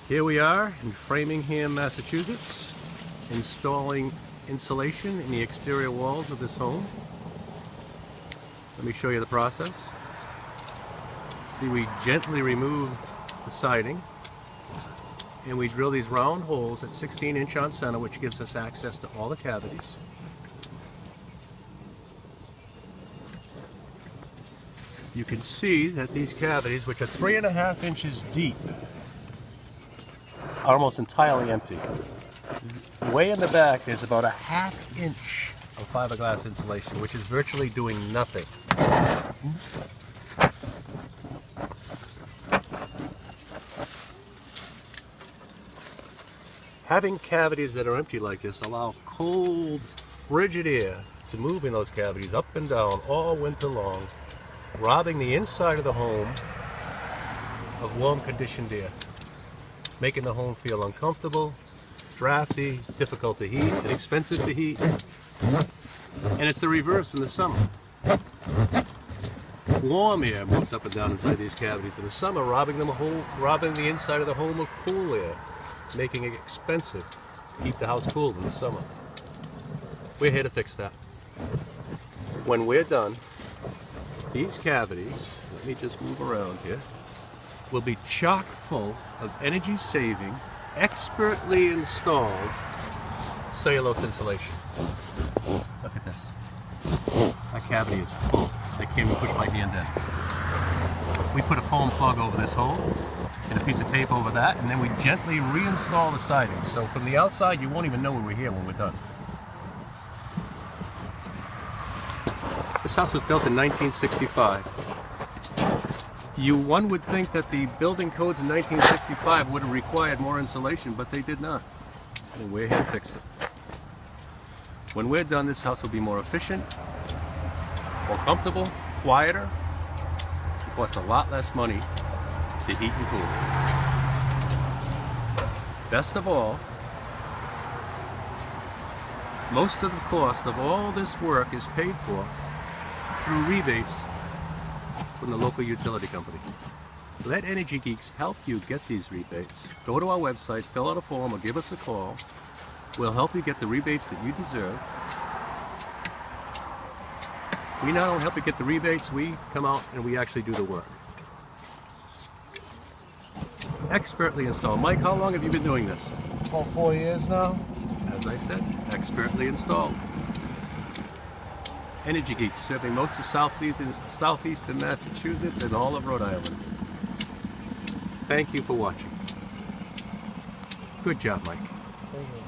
Here we are in Framingham, Massachusetts, installing insulation in the exterior walls of this home. Let me show you the process. See, we gently remove the siding and we drill these round holes at 16 inch on center, which gives us access to all the cavities. You can see that these cavities, which are 3.5 inches deep, are almost entirely empty. Way in the back there's about 1/2 inch of fiberglass insulation, which is virtually doing nothing. Having cavities that are empty like this allow cold, frigid air to move in those cavities up and down all winter long, robbing the inside of the home of warm conditioned air, making the home feel uncomfortable, drafty, difficult to heat, and expensive to heat. And it's the reverse in the summer. Warm air moves up and down inside these cavities in the summer, robbing the inside of the home of cool air, making it expensive to keep the house cool in the summer. We're here to fix that. When we're done, these cavities, let me just move around here, will be chock full of energy-saving, expertly installed cellulose insulation. Look at this. That cavity is full. I can't even push my hand in. We put a foam plug over this hole and a piece of tape over that, and then we gently reinstall the siding. So from the outside, you won't even know we're here when we're done. This house was built in 1965. One would think that the building codes in 1965 would have required more insulation, but they did not. And we're here to fix it. When we're done, this house will be more efficient, more comfortable, quieter. It costs a lot less money to heat and cool. Best of all, most of the cost of all this work is paid for through rebates from the local utility company. Let Energy Geeks help you get these rebates. Go to our website, fill out a form, or give us a call. We'll help you get the rebates that you deserve. We not only help you get the rebates, we come out and we actually do the work. Expertly installed. Mike, how long have you been doing this? About 4 years now. As I said, expertly installed. Energy Geeks, serving most of southeastern Massachusetts and all of Rhode Island. Thank you for watching. Good job, Mike. Thank you.